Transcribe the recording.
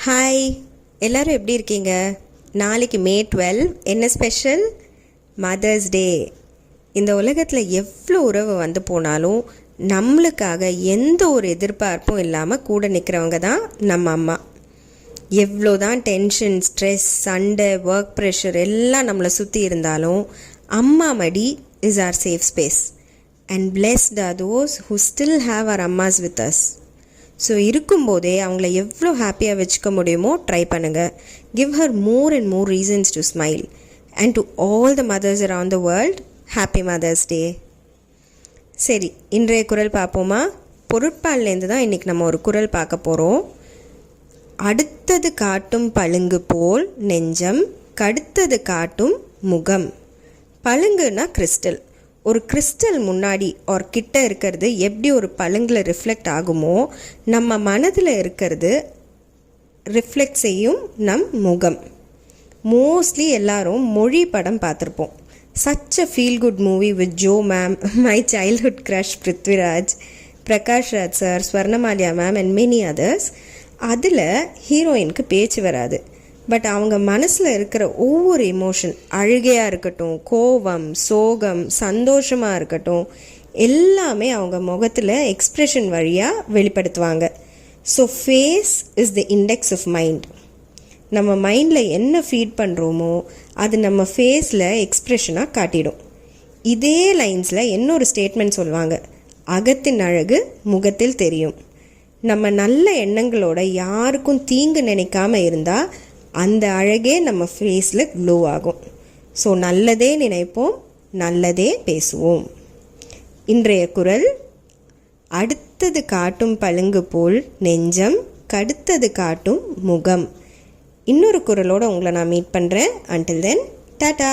Hi, எல்லோரும் எப்படி இருக்கீங்க? நாளைக்கு மே 12 என்ன ஸ்பெஷல்? Mother's day. இந்த உலகத்தில் எவ்வளோ உறவு வந்து போனாலும் நம்மளுக்காக எந்த ஒரு எதிர்பார்ப்பும் இல்லாமல் கூட நிற்கிறவங்க தான் நம்ம அம்மா. எவ்வளோ தான் டென்ஷன், ஸ்ட்ரெஸ், சண்டை, ஒர்க் ப்ரெஷர் எல்லாம் நம்மளை சுற்றி இருந்தாலும் அம்மா மடி is our safe space. And blessed are those who still have our அம்மாஸ் with us. ஸோ இருக்கும்போதே அவங்கள எவ்வளோ ஹாப்பியாக வச்சுக்க முடியுமோ ட்ரை பண்ணுங்கள். Give her more and more reasons to smile. And to all the mothers around the world, happy mother's day. சரி, இன்றைய குரல் பார்ப்போமா? பொருட்பால்லேருந்து தான் இன்றைக்கி நம்ம ஒரு குரல் பார்க்க போகிறோம். அடுத்தது காட்டும் பளிங்கு போல் நெஞ்சம், கடுத்தது காட்டும் முகம். பளிங்குன்னா கிறிஸ்டல். ஒரு கிறிஸ்டல் முன்னாடி ஒரு கிட்ட இருக்கிறது எப்படி ஒரு பளிங்கில் ரிஃப்ளெக்ட் ஆகுமோ, நம்ம மனதில் இருக்கிறது ரிஃப்ளெக்ட் செய்யும் நம் முகம். மோஸ்ட்லி எல்லாரும் மொழி படம் பார்த்துருப்போம். Such a feel good movie with Jo ma'am, my childhood crush Prithviraj, Prakash Raj sir, Swarnamalya ma'am and many others. அதில் ஹீரோயினுக்கு பேச்சு வராது. பட் அவங்க மனசில் இருக்கிற ஒவ்வொரு எமோஷன், அழுகையாக இருக்கட்டும், கோபம், சோகம், சந்தோஷமாக இருக்கட்டும், எல்லாமே அவங்க முகத்தில் எக்ஸ்ப்ரெஷன் வழியாக வெளிப்படுத்துவாங்க. So face is the index of mind. நம்ம மைண்டில் என்ன ஃபீட் பண்ணுறோமோ அது நம்ம ஃபேஸில் எக்ஸ்ப்ரெஷனாக காட்டிடும். இதே லைன்ஸில் இன்னொரு ஸ்டேட்மெண்ட் சொல்லுவாங்க, அகத்தின் அழகு முகத்தில் தெரியும். நம்ம நல்ல எண்ணங்களோட யாருக்கும் தீங்கு நினைக்காமல் இருந்தால் அந்த அழகே நம்ம ஃபேஸில் க்ளோ ஆகும். ஸோ நல்லதே நினைப்போம், நல்லதே பேசுவோம். இன்றைய குரல், அடுத்தது காட்டும் பளிங்கு போல் நெஞ்சம், கடுத்தது காட்டும் முகம். இன்னொரு குரலோடு உங்களை நான் மீட் பண்ணுறேன். Until then, Tata.